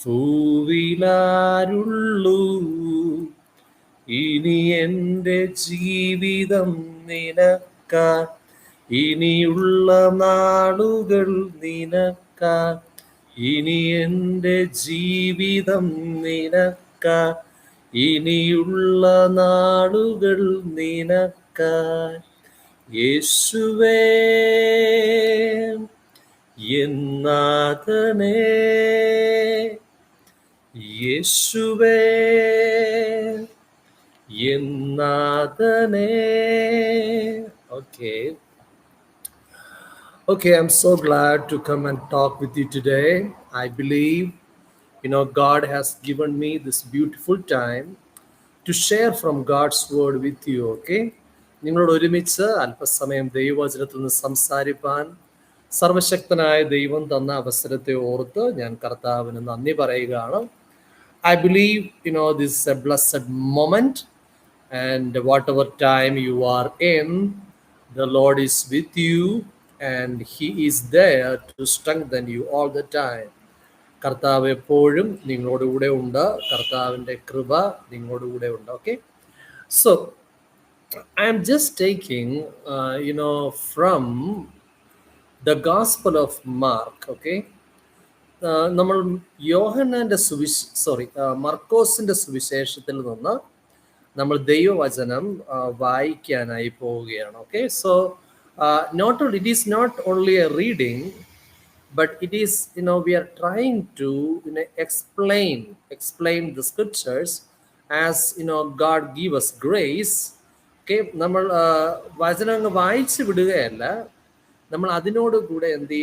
ഭൂവിലാരുള്ളൂ ഇനി എൻ്റെ ജീവിതം നിനക്കാൻ, ഇനിയുള്ള നാളുകൾ നിനക്കാൻ, ഇനി എൻ്റെ ജീവിതം നിനക്കാൻ, ഇനിയുള്ള നാളുകൾ നിനക്കാൻ. യേശുവേ എന്നാഥനേ, യേശുവേ എന്നാഥനേ. Okay, I'm so glad to come and talk with you today. I believe, God has given me this beautiful time to share from God's word with you, okay? നിങ്ങളോട് ഒരുമിച്ച് അല്പസമയം ദൈവവചനത്തിൽ നിന്ന് സംസാരിപ്പാൻ സർവശക്തനായ ദൈവം തന്ന അവസരത്തെ ഓർത്ത് ഞാൻ കർത്താവിന് നന്ദി പറയുകയാണ്. I believe, this is a blessed moment, and whatever time you are in, the Lord is with you and He is there to strengthen you all the time. കർത്താവ് എപ്പോഴും നിങ്ങളോടുകൂടെ ഉണ്ട്. കർത്താവിൻ്റെ കൃപ നിങ്ങളോടുകൂടെ ഉണ്ട്. Okay, so I am just taking, from the Gospel of Mark. Okay, നമ്മൾ യോഹന്നാന്റെ മർക്കോസിന്റെ സുവിശേഷത്തിൽ നിന്ന് നമ്മൾ ദൈവവചനം വായിക്കാനായി പോവുകയാണ്. Okay, so it is not only a reading, but it is, we are trying to explain the scriptures as God give us grace. Okay, നമ്മൾ വചനം വായിച്ചു വിടുകയല്ല, നമ്മൾ അതിനോട് കൂടെ എന്ത്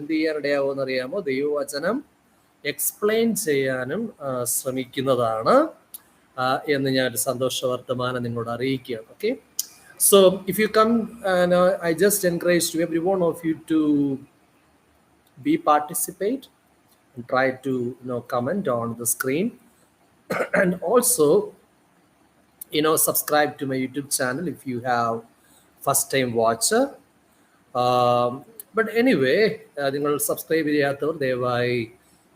ചെയ്യാനിടയാവുമെന്ന് അറിയാമോ? ദൈവവചനം എക്സ്പ്ലെയിൻ ചെയ്യാനും ശ്രമിക്കുന്നതാണ് എന്ന് ഞാൻ ഒരു സന്തോഷ വർത്തമാനം നിങ്ങളോട് അറിയിക്കുകയാണ്. Okay, so if you come, I just encourage to every one of you to be participate and try to comment on the screen and also subscribe to my YouTube channel if you have first time watcher. But anyway, നിങ്ങൾ subscribe ചെയ്യാത്തവർ ദയവായി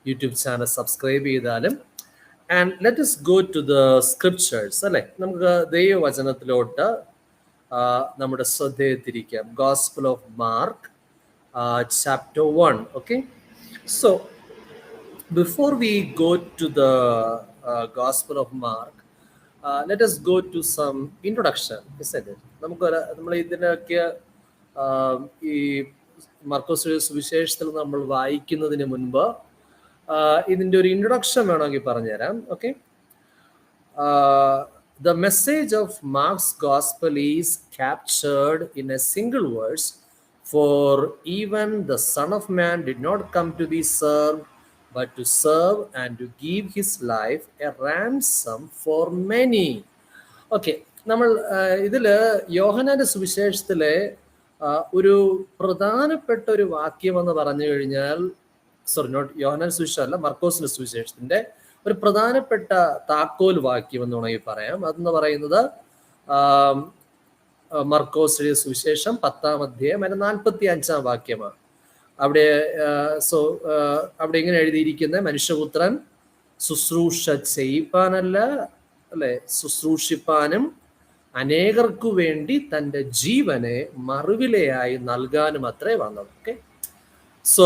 YouTube channel subscribe ചെയ്താലും. And let us go to the scriptures. അല്ലേ, നമുക്ക് ദൈവവചനത്തിലോട്ട് നമ്മുടെ ശ്രദ്ധയെ തിരിക്കാം. Gospel of Mark, chapter 1. Okay, so before we go to the Gospel of Mark, let us go to some introduction, isn't it? നമ്മൾ ഇതിനൊക്കെ ഈ മർക്കോസ് സുവിശേഷത്തിൽ നമ്മൾ വായിക്കുന്നതിന് മുൻപ് ഇതിൻ്റെ ഒരു ഇൻട്രൊഡക്ഷൻ വേണമെങ്കിൽ പറഞ്ഞുതരാം. Okay, the message of Mark's gospel is captured in a single verse. For even the Son of Man did not come to be served, but to serve and to give his life a ransom for many. Okay, നമ്മൾ ഇതില് യോഹന്നാന്റെ സുവിശേഷത്തിലെ ഒരു പ്രധാനപ്പെട്ട ഒരു വാക്യം എന്ന് പറഞ്ഞു കഴിഞ്ഞാൽ, യോഹന്നാന്റെ സുവിശേഷം അല്ല, മർക്കോസിന്റെ സുവിശേഷത്തിന്റെ ഒരു പ്രധാനപ്പെട്ട താക്കോൽ വാക്യം എന്ന് വേണമെങ്കിൽ പറയാം. അതെന്ന് പറയുന്നത് മർക്കോസിന്റെ സുവിശേഷം 10-ാം അധ്യായം 45-ാം വാക്യമാണ്. അവിടെ ഇങ്ങനെ എഴുതിയിരിക്കുന്ന, മനുഷ്യപുത്രൻ ശുശ്രൂഷ ചെയ്യിപ്പാനല്ല, അല്ലെ, ശുശ്രൂഷിപ്പാനും അനേകർക്കു വേണ്ടി തൻ്റെ ജീവനെ മറുവിലയായി നൽകാനും അത്രേ വന്നത്. Okay, so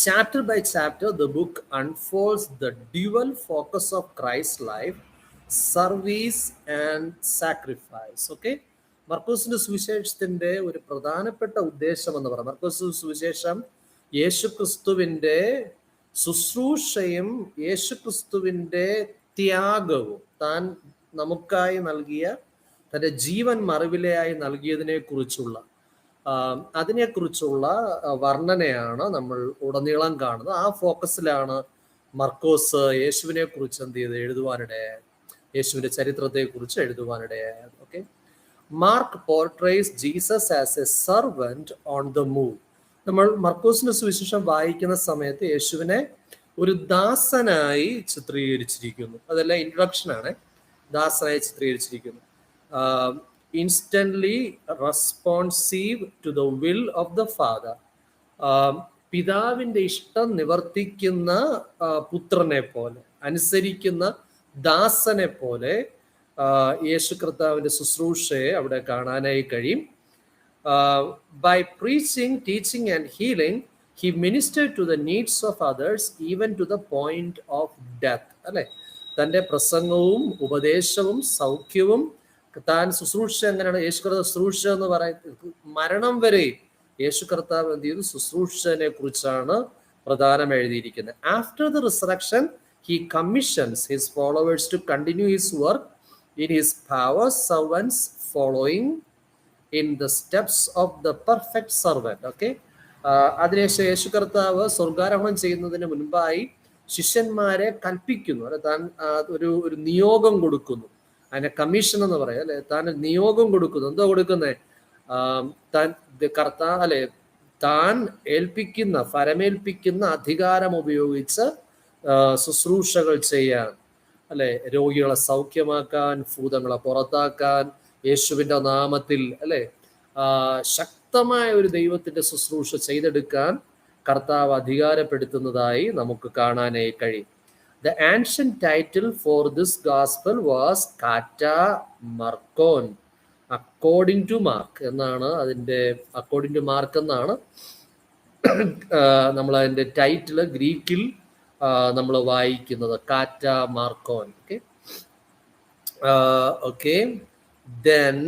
chapter by chapter the book unfolds the dual focus of Christ's life, service and sacrifice. Okay, മർക്കോസിന്റെ സുവിശേഷത്തിന്റെ ഒരു പ്രധാനപ്പെട്ട ഉദ്ദേശം എന്ന് പറയാം, മർക്കോസ് സുവിശേഷം യേശുക്രിസ്തുവിന്റെ ശുശ്രൂഷയും യേശുക്രിസ്തുവിന്റെ ത്യാഗവും, താൻ നമുക്കായി നൽകിയ തന്റെ ജീവൻ മറുവിലയായി നൽകിയതിനെ കുറിച്ചുള്ള അതിനെക്കുറിച്ചുള്ള വർണ്ണനയാണ് നമ്മൾ ഉടനീളം കാണുന്നത്. ആ ഫോക്കസിലാണ് മർക്കോസ് യേശുവിനെ കുറിച്ച് എന്ത് ചെയ്ത് എഴുതുവാനിടയായത്, യേശുവിന്റെ ചരിത്രത്തെ കുറിച്ച് എഴുതുവാനിടയായത്. Okay, Mark portrays Jesus as a servant on the move. നമ്മൾ മർക്കോസിന്റെ സുവിശേഷം വായിക്കുന്ന സമയത്ത് യേശുവിനെ ഒരു ദാസനായി ചിത്രീകരിച്ചിരിക്കുന്നു. അതെല്ലാം ഇൻട്രൊഡക്ഷൻ ആണ്. ദാസനായി ചിത്രീകരിച്ചിരിക്കുന്നു. instantly responsive to the will of the Father. പിതാവിൻ്റെ ഇഷ്ടം നിവർത്തിക്കുന്ന പുത്രനെ പോലെ, അനുസരിക്കുന്ന ദാസനെ പോലെ യേശു കർത്താവിൻ്റെ ശുശ്രൂഷയെ അവിടെ കാണാനായി കഴിയും. By preaching, teaching and healing, he ministered to the needs of others even to the point of death. അല്ലെ, തൻ്റെ പ്രസംഗവും ഉപദേശവും സൗഖ്യവും താൻ ശുശ്രൂഷ എങ്ങനെയാണ് യേശു കർത്താവ് ശുശ്രൂഷ എന്ന് പറയുന്നത്, മരണം വരെ യേശു കർത്താവ് എന്ത് ചെയ്തു, ശുശ്രൂഷനെ കുറിച്ചാണ് പ്രധാനം എഴുതിയിരിക്കുന്നത്. After the resurrection he commissions his followers to continue his work in his power, servants following in the steps of the perfect servant. Okay, അതിനുശേഷം യേശു കർത്താവ് സ്വർഗാരോഹണം ചെയ്യുന്നതിന് മുൻപായി ശിഷ്യന്മാരെ കൽപ്പിക്കുന്നു, അല്ലെ, താൻ ഒരു നിയോഗം കൊടുക്കുന്നു. അതിനെ കമ്മീഷൻ എന്ന് പറയാം, അല്ലെ, താൻ നിയോഗം കൊടുക്കുന്നു. എന്തോ കൊടുക്കുന്നത്? താൻ ഏൽപ്പിക്കുന്ന, ഫരമേൽപ്പിക്കുന്ന അധികാരം ഉപയോഗിച്ച് ശുശ്രൂഷകൾ ചെയ്യാൻ, അല്ലെ, രോഗികളെ സൗഖ്യമാക്കാൻ, ഭൂതങ്ങളെ പുറത്താക്കാൻ, യേശുവിൻ്റെ നാമത്തിൽ, അല്ലെ, ശക്തമായ ഒരു ദൈവത്തിന്റെ ശുശ്രൂഷ ചെയ്തെടുക്കാൻ കർത്താവ് അധികാരപ്പെടുത്തുന്നതായി നമുക്ക് കാണാനായി കഴിയും. The ancient title for this gospel was Kata Markon, according to Mark എന്നാണ് അതിൻ്റെ, according to Mark എന്നാണ് നമ്മൾ അതിൻ്റെ ടൈറ്റിൽ ഗ്രീക്കിൽ നമ്മൾ വായിക്കുന്നത്, കാറ്റ മാർക്കോൻ. Okay, okay, then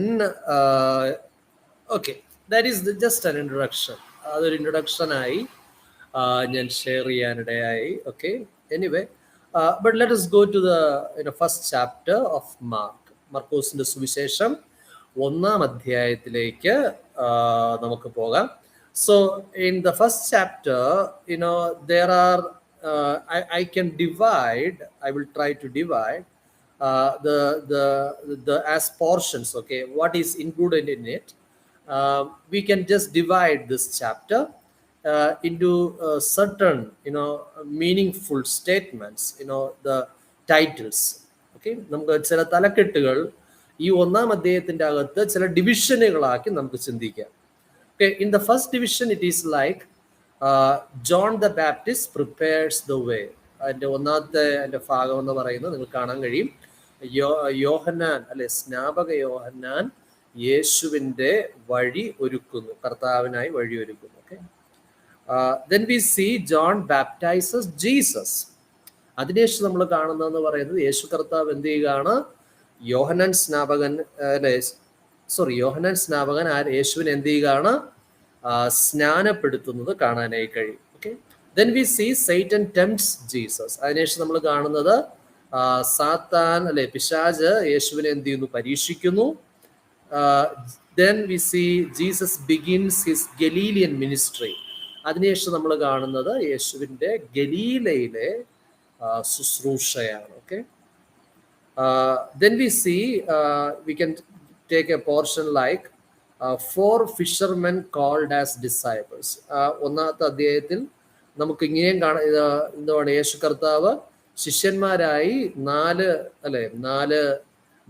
okay, that is just an introduction. അതൊരു ഇൻട്രൊഡക്ഷനായി ഞാൻ ഷെയർ ചെയ്യാനിടയായി. Okay, anyway, but let us go to the first chapter of Mark. മർക്കോസിന്റെ സുവിശേഷം 1-ാം അധ്യായത്തിലേക്ക് നമുക്ക് പോകാം. So in the first chapter, there are I can divide, I will try to divide the as portions. Okay, what is included in it? We can just divide this chapter into certain meaningful statements, the titles. Okay, നമുക്ക് ചില തലക്കെട്ടുകൾ ഈ 1-ാം അധ്യായത്തിന്റെ അകത്ത് ചില ഡിവിഷനുകളാക്കി നമുക്ക് ചിന്തിക്കാം. Okay, in the first division it is like John the Baptist prepares the way. അതിന്റെ ഒന്നാമത്തെ അതിന്റെ ഭാഗം എന്ന് പറയുന്നത് നിങ്ങൾക്ക് കാണാൻ കഴിയും, യോഹന്നാൻ, അല്ലെ, സ്നാപക യോഹന്നാൻ യേശുവിൻ്റെ വഴി ഒരുക്കുന്നു, കർത്താവിനായി വഴി ഒരുക്കുന്നു. Okay, then we see John baptizes Jesus. അതിനുശേഷം നമ്മൾ കാണുന്നതെന്ന് പറയുന്നത് യേശു കർത്താവ് എന്ത് ചെയ്യുകയാണ്, യോഹന്നാൻ സ്നാപകൻ യേശുവിനെ എന്ത് ചെയ്യുകയാണ്, സ്നാനപ്പെടുത്തുന്നത് കാണാനായി കഴിയും. Okay, then we see Satan tempts Jesus. അതിനുശേഷം നമ്മൾ കാണുന്നത് സാത്താൻ, അല്ലെ, പിശാച് യേശുവിനെ എന്ത് ചെയ്യുന്നു, പരീക്ഷിക്കുന്നു. Then we see Jesus begins his Galilean ministry. അതിനുശേഷം നമ്മൾ കാണുന്നത് യേശുവിൻ്റെ ഗലീലയിലെ ശുശ്രൂഷയാണ്. Okay, then we see we can take a portion like 4 fishermen called as disciples. 1-ാമത്തെ അധ്യായത്തിൽ നമുക്ക് ഇങ്ങനെയും കാണാം, എന്താണ്, യേശു കർത്താവ് ശിഷ്യന്മാരായി 4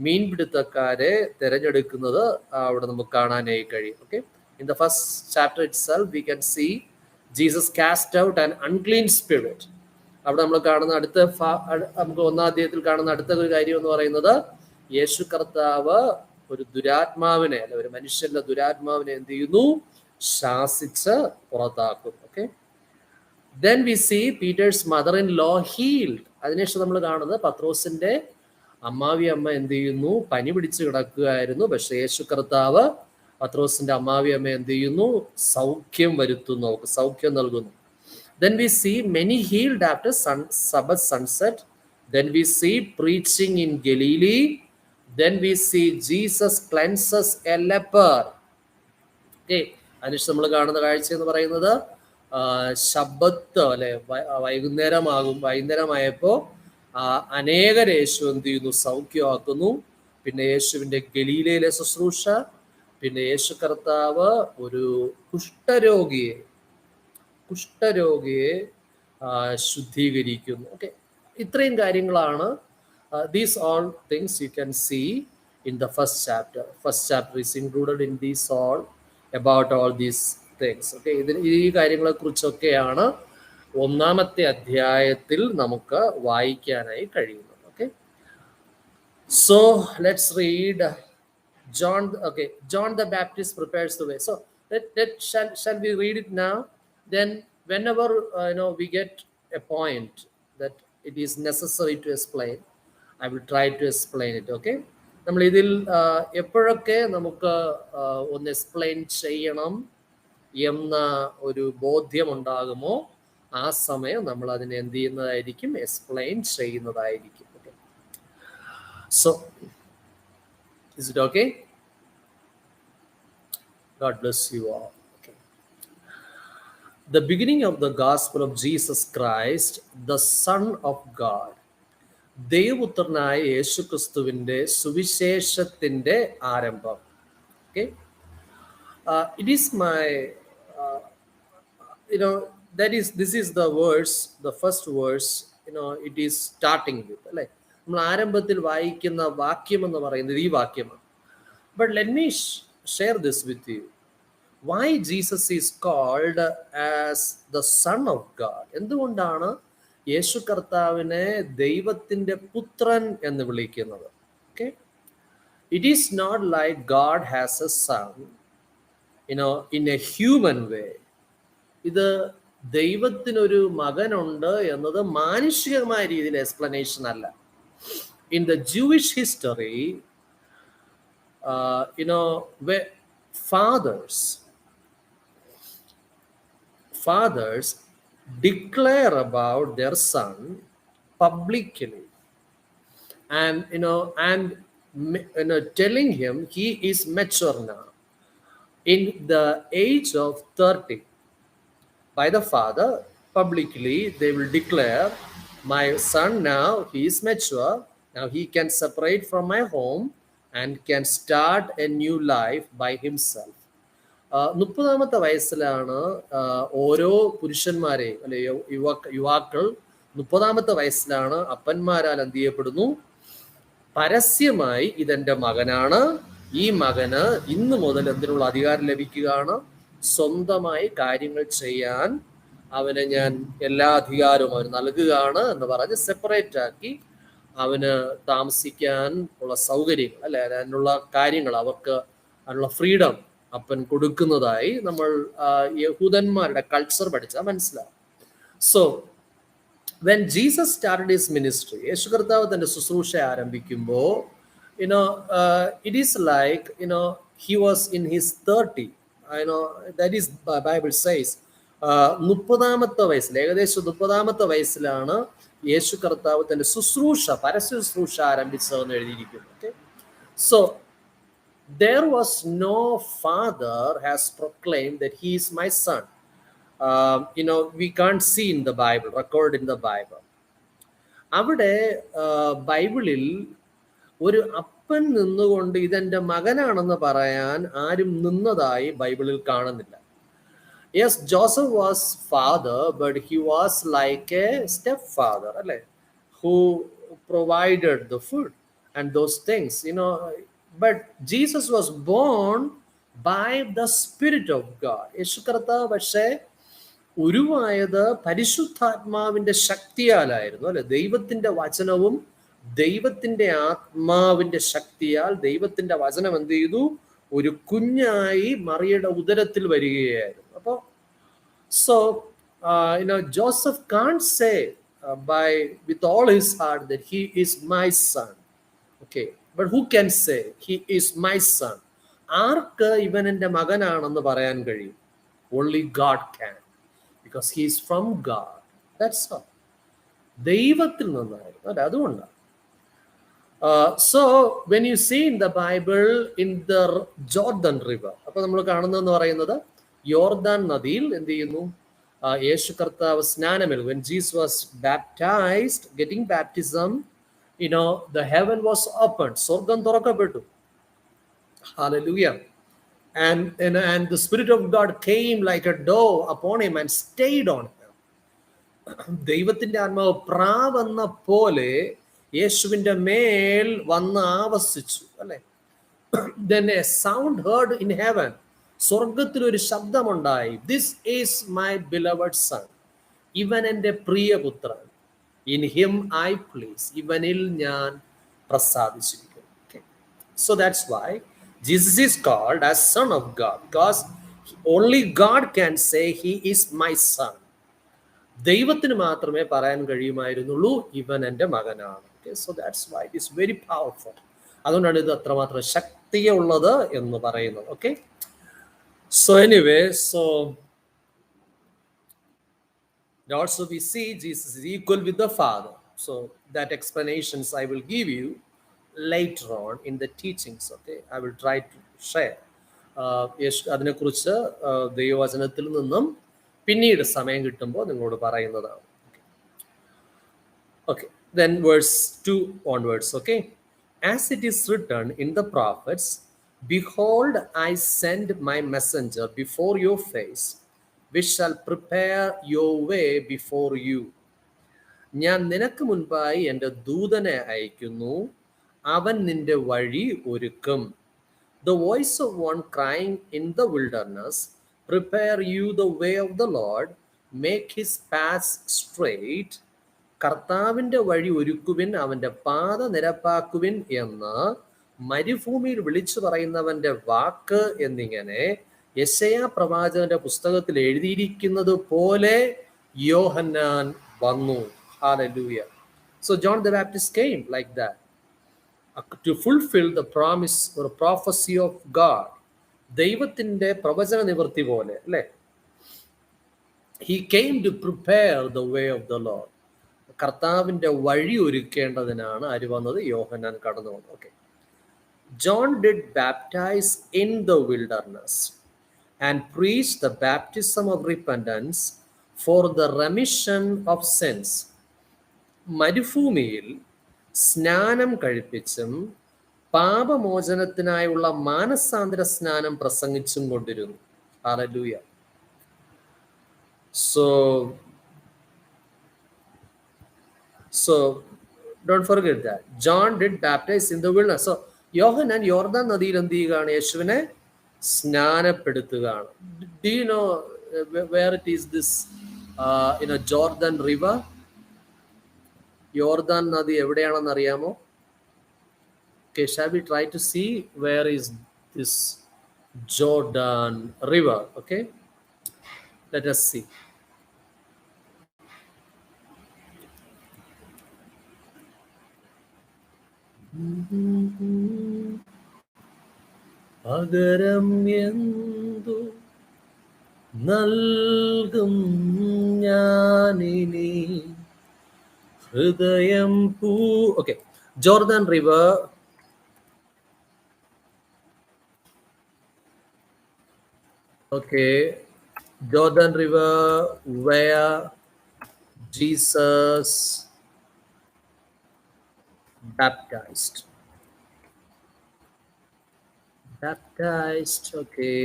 മീൻപിടുത്തക്കാരെ തിരഞ്ഞെടുക്കുന്നത് അവിടെ നമുക്ക് കാണാനായി കഴിയും. Okay, in the first chapter itself we can see Jesus cast out an unclean spirit. അവിടെ നമ്മൾ കാണുന്ന നമുക്ക് 1-ാം അധ്യായത്തിൽ കാണുന്ന അടുത്ത ഒരു കാര്യം എന്ന് പറയുന്നത് യേശു കർത്താവ് ഒരു ദുരാത്മാവിനെ, അല്ലെ, ഒരു മനുഷ്യന്റെ ദുരാത്മാവിനെ എന്ത് ചെയ്യുന്നു, ശാസിച്ച് പുറത്താക്കും. Okay, then we see Peter's mother-in-law healed. അതിനുശേഷം നമ്മൾ കാണുന്നത് പത്രോസിന്റെ അമ്മാവി അമ്മ എന്ത് ചെയ്യുന്നു, പനി പിടിച്ച് കിടക്കുകയായിരുന്നു. പക്ഷെ യേശു കർത്താവ് പത്രോസിന്റെ അമ്മാവി അമ്മ എന്ത് ചെയ്യുന്നു, സൗഖ്യം വരുത്തുന്നു, അവർക്ക് സൗഖ്യം നൽകുന്നു. Then we see many healed after Sabbath sunset. Then we see preaching in Galilee. Then we see Jesus cleanses a leper. Okay, അതിനുശേഷം നമ്മൾ കാണുന്ന കാഴ്ച എന്ന് പറയുന്നത് ശബ്ബത്ത്, അല്ലെ, വൈകുന്നേരമായപ്പോൾ അനേകരെ യേശു എന്ത് ചെയ്യുന്നു, സൗഖ്യമാക്കുന്നു. പിന്നെ യേശുവിൻ്റെ ഗലീലയിലെ ശുശ്രൂഷ, പിന്നെ യേശു കർത്താവ് ഒരു കുഷ്ഠരോഗിയെ ശുദ്ധീകരിക്കുന്നു. ഓക്കെ, ഇത്രയും കാര്യങ്ങളാണ്. These all things you can see in the first chapter. First chapter is included in these all, about all these things. Okay, ഈ കാര്യങ്ങളെ കുറിച്ചൊക്കെയാണ് ഒന്നാമത്തെ അധ്യായത്തിൽ നമുക്ക് വായിക്കാനായി കഴിയുന്നത്. Okay, so let's read John. Okay, John the Baptist prepares the way. So shall we read it now? Then whenever we get a point that it is necessary to explain, I will try to explain it. Okay, നമ്മൾ ഇതിൽ എപ്പോഴൊക്കെ നമുക്ക് ഒന്ന് explain ചെയ്യണം എന്ന ഒരു ബോധ്യമുണ്ടാകുമോ ആ സമയം നമ്മൾ അതിനെ എന്ത് ചെയ്യുന്നതായിരിക്കും, എക്സ്പ്ലെയിൻ ചെയ്യുന്നതായിരിക്കും. Okay, so is it okay? God bless you all. Okay. The beginning of the gospel of Jesus Christ, the Son of God. ദൈവപുത്രനായ യേശു ക്രിസ്തുവിൻ്റെ സുവിശേഷത്തിൻ്റെ ആരംഭം. Okay. It is my, this is the verse, the first verse, it is starting with. അല്ലേ, നമ്മൾ ആരംഭത്തിൽ വായിക്കുന്ന വാക്യം എന്ന് പറയുന്നത് ഈ വാക്യമാണ്. But let me share this with you. Why Jesus is called as the Son of God? എന്തുകൊണ്ടാണ് യേശു കർത്താവിനെ ദൈവത്തിൻ്റെ പുത്രൻ എന്ന് വിളിക്കുന്നത്? Okay, it is not like God has a son, in a human way. ഇത് ദൈവത്തിനൊരു മകനുണ്ട് എന്നത് മാനുഷികമായ രീതിയിൽ എക്സ്പ്ലനേഷൻ അല്ല. In the Jewish history, where fathers declare about their son publicly, and telling him he is mature now. In the age of 30, by the father, publicly they will declare, my son now he is mature, now he can separate from my home and can start a new life by himself. 30-ാമത്തെ വയസ്സിലാണ് ഓരോ പുരുഷന്മാരെയും, അല്ലെ യുവാക്കൾ 30-ാമത്തെ വയസ്സിലാണ് അപ്പന്മാരാൽ എന്ത് ചെയ്യപ്പെടുന്നു, പരസ്യമായി ഇതെന്റെ മകനാണ്, ഈ മകന് ഇന്ന് മുതൽ എന്തിനുള്ള അധികാരം ലഭിക്കുകയാണ്, സ്വന്തമായി കാര്യങ്ങൾ ചെയ്യാൻ അവന് ഞാൻ എല്ലാ അധികാരവും അവന് നൽകുകയാണ് എന്ന് പറഞ്ഞ് സെപ്പറേറ്റ് ആക്കി അവന് താമസിക്കാൻ ഉള്ള സൗകര്യങ്ങൾ, അല്ലെ അതിനുള്ള കാര്യങ്ങൾ, അവർക്ക് അതിനുള്ള ഫ്രീഡം അപ്പൻ കൊടുക്കുന്നതായി നമ്മൾ യഹൂദന്മാരുടെ കൾച്ചർ പഠിച്ചാൽ മനസ്സിലാവും. So when Jesus started his ministry, യേശു കർത്താവ് തന്റെ ശുശ്രൂഷ ആരംഭിക്കുമ്പോൾ it is like he was in his 30, that is Bible says 30-ാമത്തെ വയസ്സിൽ, ഏകദേശം 30-ാമത്തെ വയസ്സിലാണ് യേശു കർത്താവ് തന്റെ ശുശ്രൂഷ, പരസ്യ ശുശ്രൂഷ ആരംഭിച്ചതെന്ന് എഴുതിയിരിക്കുന്നു. Okay, so there was no father has proclaimed that he is my son. We can't see in the Bible, record in the Bible. അവിടെ ബൈബിളിൽ ഒരു അപ്പൻ നിന്നുകൊണ്ട് ഇതെന്റെ മകനാണെന്ന് പറയാൻ ആരും നിന്നതായി ബൈബിളിൽ കാണുന്നില്ല. Yes, Joseph was father, but he was like a stepfather, അല്ലേ, who provided the food and those things, but Jesus was born by the Spirit of God. യേശു കർത്താവ് പക്ഷേ ഉരുവായത് പരിശുദ്ധാത്മാവിന്റെ ശക്തിയാലായിരുന്നു, അല്ലെ, ദൈവത്തിന്റെ വചനവും ദൈവത്തിന്റെ ആത്മാവിന്റെ ശക്തിയാൽ ദൈവത്തിന്റെ വചനം എന്ത് ചെയ്തു, ഒരു കുഞ്ഞായി മറിയയുടെ ഉദരത്തിൽ വരികയായിരുന്നു. അപ്പോൾ Joseph can't say with all his heart that he is my son. Okay, but who can say he is my son? ആർക്ക് ഇവൻ എൻ്റെ മകനാണെന്ന് പറയാൻ കഴിയും? Only God can, because he is from God. That's all. ദൈവത്തിൽ നിന്നായിരുന്നു, അല്ലെ, അതുകൊണ്ടാണ്. So when you see in the Bible in the Jordan River, അപ്പോൾ നമ്മൾ കാണുന്നതെന്ന് പറയുന്നത് യോർദാൻ നദിയിൽ എന്ത് ചെയ്യുന്നു, യേശു കർത്താവ് സ്നാനമേൽക്കും. When Jesus was baptized, getting baptism, the heaven was opened, സ്വർഗം തുറക്കപ്പെട്ടു. Hallelujah. And the Spirit of God came like a dove upon him and stayed on him. ദൈവത്തിന്റെ ആത്മാവ് പ്രാവെന്ന പോലെ യേശുവിന്റെ മേൽ വന്ന് ആവസിച്ചു, അല്ലെ. Then a sound heard in heaven, സ്വർഗത്തിലൊരു ശബ്ദമുണ്ടായി, this is my beloved son, ഇവൻ എൻ്റെ പ്രിയപുത്രൻ, ഇൻ ഹിം ഐ പ്ലീസ്, ഇവനിൽ ഞാൻ പ്രസാദിച്ചിരിക്കുന്നു. So that's why Jesus is called as Son of God, because only God can say he is my son. ദൈവത്തിന് മാത്രമേ പറയാൻ കഴിയുമായിരുന്നുള്ളൂ ഇവൻ എൻ്റെ മകനാണ്. So that's why it is very powerful. അതുകൊണ്ടാണ് ഇത് അത്രമാത്രം ശക്തിയുള്ളത് എന്ന് പറയുന്നത്. Okay, so anyway, so also we see Jesus is equal with the Father. So that explanations I will give you later on in the teachings. Okay, I will try to share അതിനെക്കുറിച്ച് ദൈവവചനത്തിൽ നിന്നും പിന്നീട് സമയം കിട്ടുമ്പോൾ നിങ്ങളോട് പറയുന്നതാണ്. Okay, then verse 2 onwards. Okay, as it is written in the prophets, behold, I send my messenger before your face, which shall prepare your way before you. ഞാൻ നിനക്ക് മുൻപായി എൻ്റെ ദൂതനെ അയക്കുന്നു, അവൻ നിന്റെ വഴി ഒരുക്കും. The voice of one crying in the wilderness, prepare you the way of the Lord, make his paths straight. കർത്താവിൻ്റെ വഴി ഒരുക്കുവിൻ, അവൻ്റെ പാത നിരപ്പാക്കുവിൻ എന്ന് മരുഭൂമിയിൽ വിളിച്ചു പറയുന്നവൻ്റെ വാക്ക് എന്നിങ്ങനെ യെശയ്യാ പ്രവാചകന്റെ പുസ്തകത്തിൽ എഴുതിയിരിക്കുന്നത് പോലെ യോഹന്നാൻ വന്നു. Hallelujah. So John the Baptist came like that to fulfill the promise or prophecy of God. ദൈവത്തിൻ്റെ പ്രവചന നിവൃത്തി പോലെ അല്ലേ. He came to prepare the way of the Lord. കർത്താവിൻ്റെ വഴി ഒരുക്കേണ്ടതിനാണ് ആര് വന്നത്? യോഹന്നാൻ കടന്നു വന്നു. Okay, John did baptize in the wilderness and preach the baptism of repentance for the remission of sins. മരുഭൂമിയിൽ സ്നാനം കഴിപ്പിച്ചും പാപമോചനത്തിനായുള്ള മാനസാന്തര സ്നാനം പ്രസംഗിച്ചും കൊണ്ടിരുന്നു. Hallelujah. So don't forget that John did baptize in the wilderness. So യോഹന്നാൻ യോർദാൻ നദിയിൽ എന്ത് ചെയ്യുകയാണ്? യേശുവിനെ സ്നാനപ്പെടുത്തുകയാണ്. Do you know where it is this Jordan river? യോർദാൻ നദി എവിടെയാണെന്ന് അറിയാമോ? Okay, shall we try to see where is this Jordan river? Okay, let us see. പകരം എന്തു നൽകും ഞാനിനി ഹൃദയം പൂ. Okay, Jordan river. Okay, Jordan River where Jesus baptized. Okay,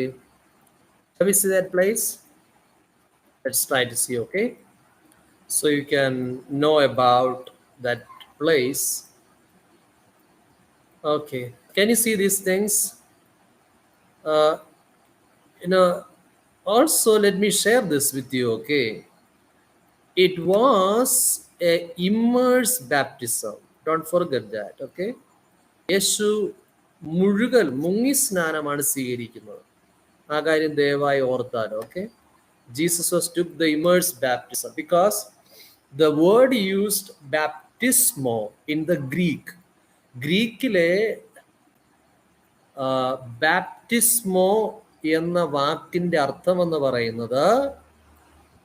shall we see that place? Let's try to see. Okay, so you can know about that place. Okay, can you see these things? Also let me share this with you. Okay, it was a immerse baptism. Don't forget that. Okay, യേശു മുഴുകൽ മുങ്ങി സ്നാനമാണ് സ്വീകരിക്കുന്നത്. ആ കാര്യം ദയവായി ഓർത്താലോ. Okay, Jesus was took the immerse baptism because the word used baptismo in the ഗ്രീക്കിലെ ബാപ്റ്റിസ്മോ എന്ന വാക്കിന്റെ അർത്ഥം എന്ന് പറയുന്നത്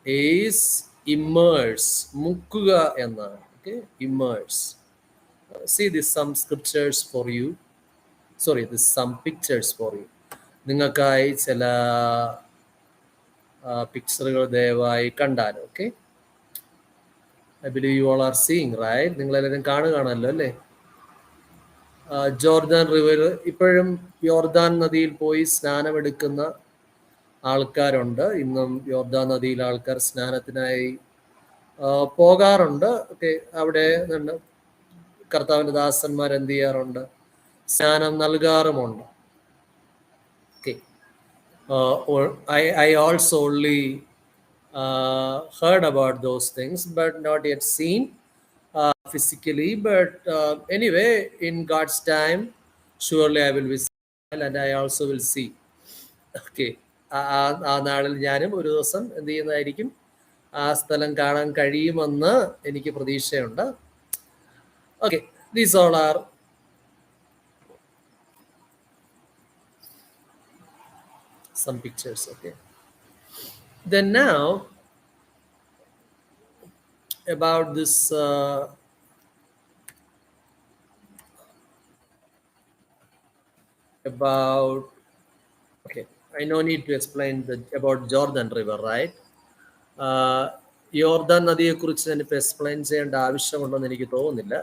ഈസ് ഇമ്മേഴ്സ്, മുക്കുക എന്നാണ്. Okay, immerse. See this some scriptures for you. Sorry, this some pictures for you. നിങ്ങൾക്കായി ചില പിക്ചറുകൾ ദയവായി കണ്ടാലോ. Okay, I believe you all are seeing, right? നിങ്ങളെല്ലാവരും കാണുകയാണല്ലോ അല്ലേ? Jordan river. ഇപ്പോഴും യോർദാൻ നദിയിൽ പോയി സ്നാനമെടുക്കുന്ന ആൾക്കാരുണ്ട്. ഇന്നും യോർദാൻ നദിയിൽ ആൾക്കാർ സ്നാനത്തിനായി പോകാറുണ്ട്. ഓക്കെ, അവിടെ കർത്താവിൻ്റെ ദാസന്മാർ എന്ത് ചെയ്യാറുണ്ട്? സ്നാനം നൽകാറുമുണ്ട്. Okay, or I also only heard about those things, but not yet seen physically. But anyway, in God's time, surely I will visit and I also will see. Okay. ആ നാളിൽ ഞാനും ഒരു ദിവസം എന്ത് ചെയ്യുന്നതായിരിക്കും, ആ സ്ഥലം കാണാൻ കഴിയുമെന്ന് എനിക്ക് പ്രതീക്ഷയുണ്ട്. Okay, these all are some pictures. Okay, then now about this about okay, I no need to explain about Jordan River, right? യോർദാൻ നദിയെക്കുറിച്ച് ഞാനിപ്പോൾ എക്സ്പ്ലെയിൻ ചെയ്യേണ്ട ആവശ്യമുണ്ടെന്ന് എനിക്ക് തോന്നുന്നില്ല.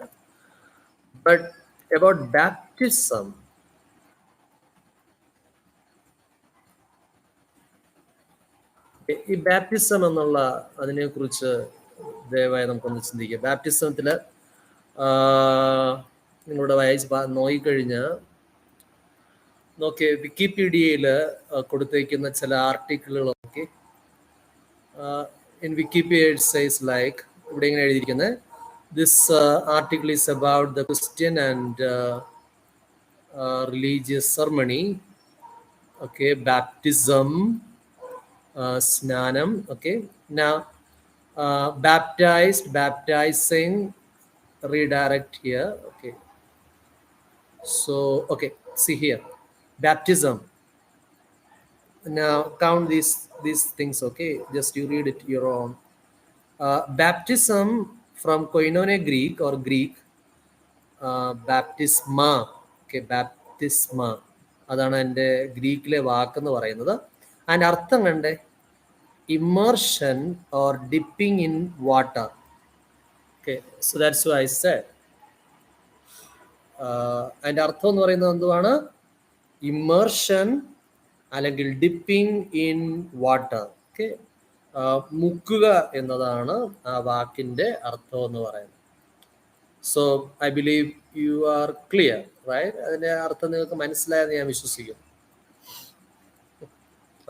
ബട്ട് അബൌട്ട് ബാപ്റ്റിസം, ഈ ബാപ്റ്റിസം എന്നുള്ള അതിനെക്കുറിച്ച് ദയവായി നമുക്കൊന്ന് ചിന്തിക്കാം. ബാപ്റ്റിസത്തിൽ നിങ്ങളുടെ നോക്കിക്കഴിഞ്ഞാൽ നോക്കി വിക്കിപീഡിയയിൽ കൊടുത്തേക്കുന്ന ചില ആർട്ടിക്കിളുകൾ നോക്കി. In Wikipedia it says like, ഇവിടെ ഇങ്ങനെ എഴുതിയിരിക്കുന്നത്, this article is about the Christian and religious ceremony. Okay, baptism, സ്നാനം. Okay, now baptized, baptizing, redirect here. Okay, so okay, see here, baptism. Now count these things. Okay, just you read it your own. Baptism from Koinonia Greek or Greek, baptisma. Okay, baptisma, അതാണ് എൻ്റെ ഗ്രീക്കിലെ വാക്കെന്ന് പറയുന്നത്. അതിൻ്റെ അർത്ഥം കണ്ടേ, immersion or dipping in water. Okay, so that's why I said അതിൻ്റെ അർത്ഥം എന്ന് പറയുന്നത് എന്തുവാണ്? ഇമ്മേർഷൻ അല്ലെങ്കിൽ ഡിപ്പിംഗ് ഇൻ വാട്ടർ. ഓക്കെ, മുക്കുക എന്നതാണ് ആ വാക്കിൻ്റെ അർത്ഥം എന്ന് പറയുന്നത്. So I believe you are clear, right? അതിൻ്റെ അർത്ഥം നിങ്ങൾക്ക് മനസ്സിലായെന്ന് ഞാൻ വിശ്വസിക്കുന്നു.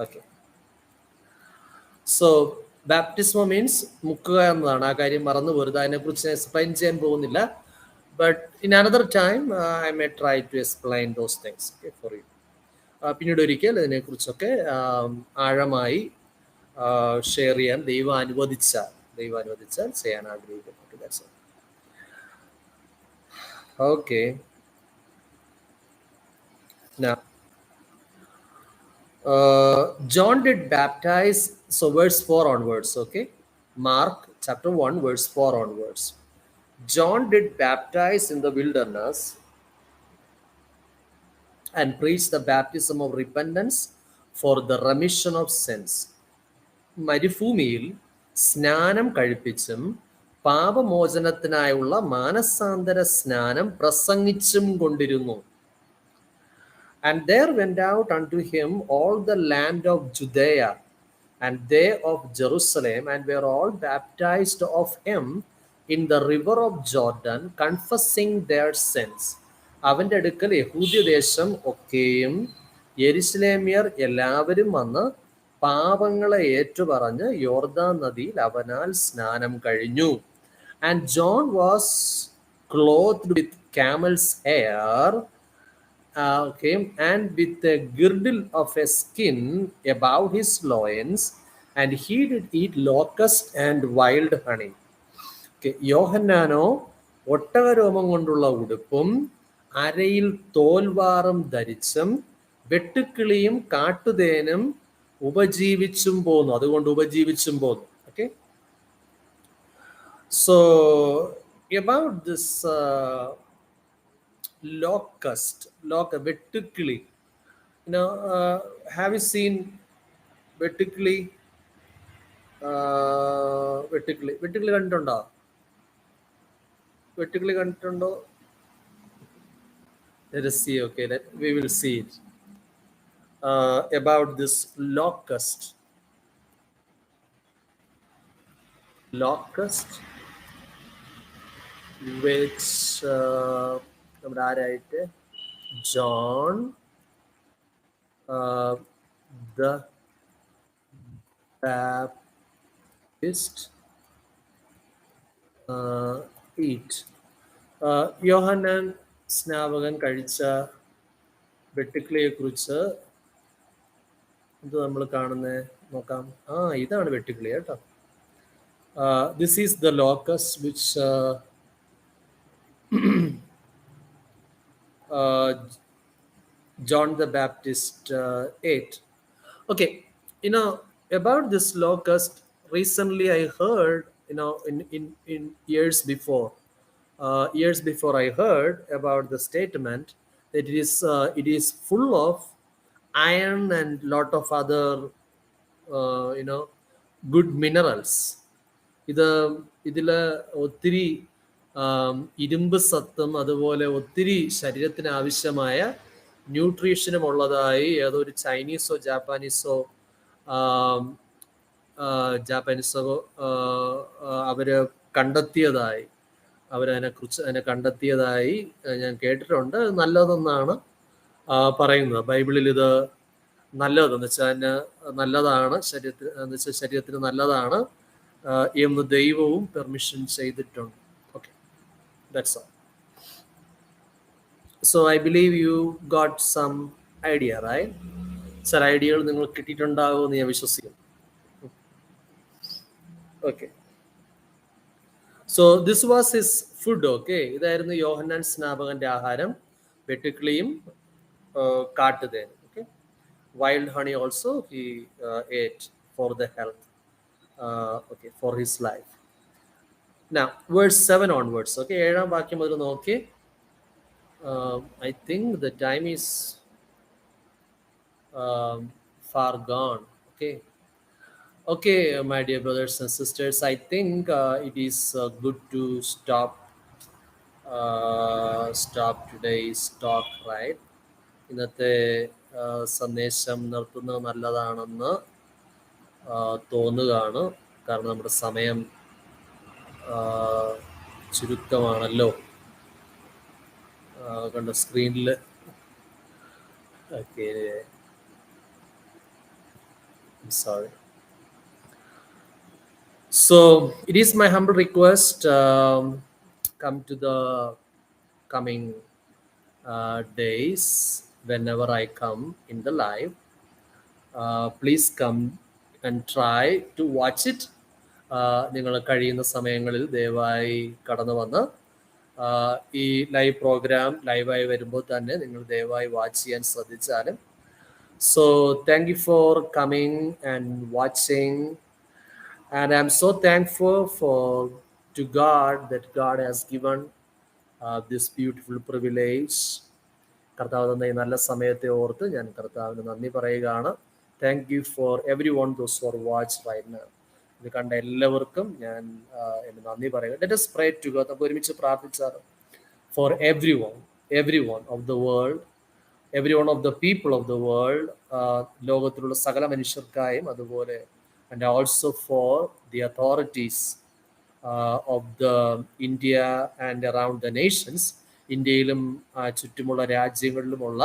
ഓക്കെ, സോ ബാപ്റ്റിസ്മോ മീൻസ് മുക്കുക എന്നതാണ്. ആ കാര്യം മറന്നു പോരുത്. അതിനെക്കുറിച്ച് എക്സ്പ്ലെയിൻ ചെയ്യാൻ പോകുന്നില്ല. But in another time I may try to explain those things for you. പിന്നീട് ഒരിക്കൽ ഇതിനെക്കുറിച്ചൊക്കെ ആഴമായി ഷെയർ ചെയ്യാൻ ദൈവം അനുവദിച്ചാൽ ചെയ്യാൻ ആഗ്രഹിക്കുന്നു. Okay, John did baptize, so verse 4 onwards. Okay, Mark chapter 1 verse 4 onwards. John did baptize in the wilderness and preached the baptism of repentance for the remission of sins. മരുഭൂമിയിൽ സ്നാനം കഴിപ്പിച്ചും പാപമോചനത്തിനായുള്ള മാനസാന്തര സ്നാനം പ്രസംഗിച്ചും കൊണ്ടിരുന്നു. And there went out unto him all the land of Judea and they of Jerusalem, and were all baptized of him in the river of Jordan, confessing their sins. അവൻ്റെ അടുക്കൽ യഹൂദ്യദേശം ഒക്കെയും യെരുശലേമ്യർ എല്ലാവരും വന്ന് പാപങ്ങളെ ഏറ്റുപറഞ്ഞ് യോർദാൻ നദിയിൽ അവനാൽ സ്നാനം കഴിഞ്ഞു. And John was clothed with camel's hair, okay, and with a girdle of a skin above his loins, and he did eat locust and wild honey. Okay, യോഹന്നാനോ ഒട്ടകരോമം കൊണ്ടുള്ള ഉടുപ്പും അരയിൽ തോൽവാറും ധരിച്ചും വെട്ടുക്കിളിയും കാട്ടുതേനും ഉപജീവിച്ചും പോന്നു. അതുകൊണ്ട് ഉപജീവിച്ചും പോന്നു. ഓക്കെ, സോ അബൌട്ട് ദിസ് വെട്ടുക്കിളി, have you seen വെട്ടുക്കിളി? വെട്ടുക്കിളി കണ്ടിട്ടുണ്ടോ? Let us see. Okay, we will see it. About this locust, which നമ്മുടെ ആരായിട്ട് John the Baptist eat. യോഹന്നാൻ സ്നാപകൻ കഴിച്ച വെട്ടുക്കിളിയെ കുറിച്ച് ഇത് നമ്മൾ കാണുന്നത് നോക്കാം. ഇതാണ് വെട്ടുക്കിളി കേട്ടോ. This is the locus which John the Baptist ate. Okay, about this locust, recently I heard, in years before I heard about the statement that it is full of iron and lot of other good minerals. ഇതില് ഒത്തിരി ഇരുമ്പ് സത്തും അതുപോലെ ഒത്തിരി ശരീരത്തിന് ആവശ്യമായ ന്യൂട്രീഷനും ഉള്ളതായി ഏതൊരു ചൈനീസോ ജാപ്പാനീസോ അവര് അവരതിനെ കണ്ടെത്തിയതായി ഞാൻ കേട്ടിട്ടുണ്ട്. നല്ലതെന്നാണ് പറയുന്നത്. ബൈബിളിൽ ഇത് നല്ലതെന്ന് വെച്ചാൽ നല്ലതാണ്, ശരീരത്തിന് നല്ലതാണ് എന്ന് ദൈവവും പെർമിഷൻ ചെയ്തിട്ടുണ്ട്. Okay, that's all. So I believe you got some idea, right? ചില ഐഡിയകൾ നിങ്ങൾ കിട്ടിയിട്ടുണ്ടാകുമെന്ന് ഞാൻ വിശ്വസിക്കുന്നു. Okay, so this was his food. Okay, ഇതായിരുന്നു യോഹന്നാൻ സ്നാപകന്റെ ആഹാരം, വെട്ടുക്കിളിയും കാട്ടുതേനും. Okay, wild honey also he ate for the health, okay, for his life. Now verse 7 onwards. Okay, 7ാം വാക്യം മുതൽ നോക്കി. I think the time is far gone. Okay, my dear brothers and sisters, I think it is good to stop today's talk, right? ഇന്നത്തെ സന്ദേശം നിർത്തുന്നത് നല്ലതാണെന്ന് തോന്നുകയാണ്. കാരണം നമ്മുടെ സമയം ചുരുക്കമാണല്ലോ. കണ്ട സ്ക്രീനിൽ. Okay, sorry. So it is my humble request, come to the coming days, whenever I come in the live, please come and try to watch it. നിങ്ങൾ കഴിയുന്ന സമയങ്ങളിൽ ദയവായി കടന്നു വന്ന് ഈ ലൈവ് പ്രോഗ്രാം ലൈവായി വരുമ്പോൾ തന്നെ നിങ്ങൾ ദയവായി വാച്ച് ചെയ്യാൻ ശ്രദ്ധിച്ചാലും. So thank you for coming and watching, and I'm so thankful to God that God has given this beautiful privilege. കർത്താവ് തന്ന ഈ നല്ല സമയത്തെ ഓർത്ത് ഞാൻ കർത്താവിന് നന്ദി പറയുകയാണ്. Thank you for every one those for watch right now. ഇത് കണ്ട എല്ലാവർക്കും ഞാൻ എന്നെ നന്ദി പറയുക. Let us pray together. നമുക്ക് ഒരുമിച്ച് പ്രാർത്ഥിച്ചാൽ. For everyone of the world, every one of the people of the world, ലോകത്തിലുള്ള സകല മനുഷ്യർക്കായും അതുപോലെ and also for the authorities of the India and around the nations. ഇന്ത്യയിലും ചുറ്റുമുള്ള രാജ്യങ്ങളിലുമുള്ള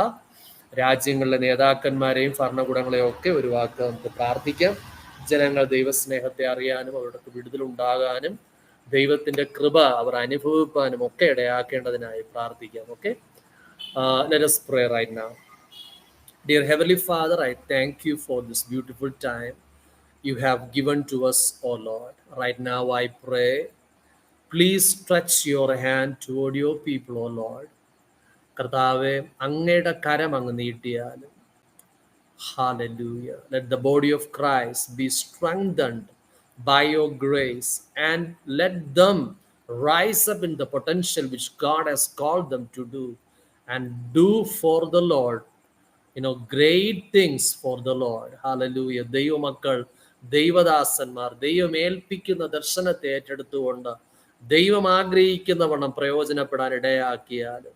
രാജ്യങ്ങളിലെ നേതാക്കന്മാരെയും ഭരണകൂടങ്ങളെയും ഒക്കെ ഒരു വാക്ക് നമുക്ക് പ്രാർത്ഥിക്കാം. ജനങ്ങൾ ദൈവസ്നേഹത്തെ അറിയാനും അവരുടെ വിടുതലുണ്ടാകാനും ദൈവത്തിന്റെ കൃപ അവർ അനുഭവിപ്പാനും ഒക്കെ ഇടയാക്കേണ്ടതിനായി പ്രാർത്ഥിക്കാം. Okay, let us pray right now. Dear Heavenly Father, I thank you for this beautiful time you have given to us, O Lord. Right now I pray, please stretch your hand toward your people, O Lord. കർത്താവെ, അങ്ങയുടെ കരം അങ്ങ് നീട്ടിയാലും. Hallelujah. Let the body of Christ be strengthened by your grace, and let them rise up in the potential which God has called them to do, and do for the Lord, great things for the Lord. Hallelujah. ദൈവമക്കൾ, ദൈവദാസന്മാർ ദൈവമേൽപ്പിക്കുന്ന ദർശനത്തെ ഏറ്റെടുത്തുകൊണ്ട് ദൈവം ആഗ്രഹിക്കുന്നവണ്ണം പ്രയോജനപ്പെടാൻ ഇടയാക്കിയാലും.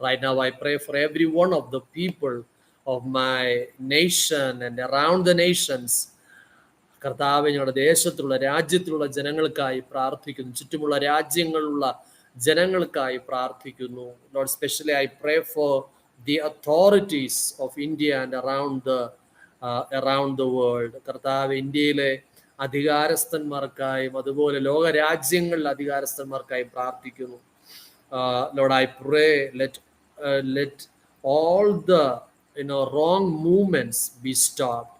Right now I pray for every one of the people of my nation and around the nations. കർത്താവേ, ഞങ്ങളുടെ ദേശത്തുള്ള രാജ്യത്തിലുള്ള ജനങ്ങൾക്കായി പ്രാർത്ഥിക്കുന്നു. ചുറ്റുമുള്ള രാജ്യങ്ങളിലുള്ള ജനങ്ങൾക്കായി പ്രാർത്ഥിക്കുന്നു. Lord, especially I pray for the authorities of India and around the around the world. കർത്താവ് ഇന്ത്യയിലെ അധികാരസ്ഥന്മാർക്കായും അതുപോലെ ലോകരാജ്യങ്ങളിലെ അധികാരസ്ഥന്മാർക്കായും പ്രാർത്ഥിക്കുന്നു. Lord, I pray, let all the wrong movements be stopped.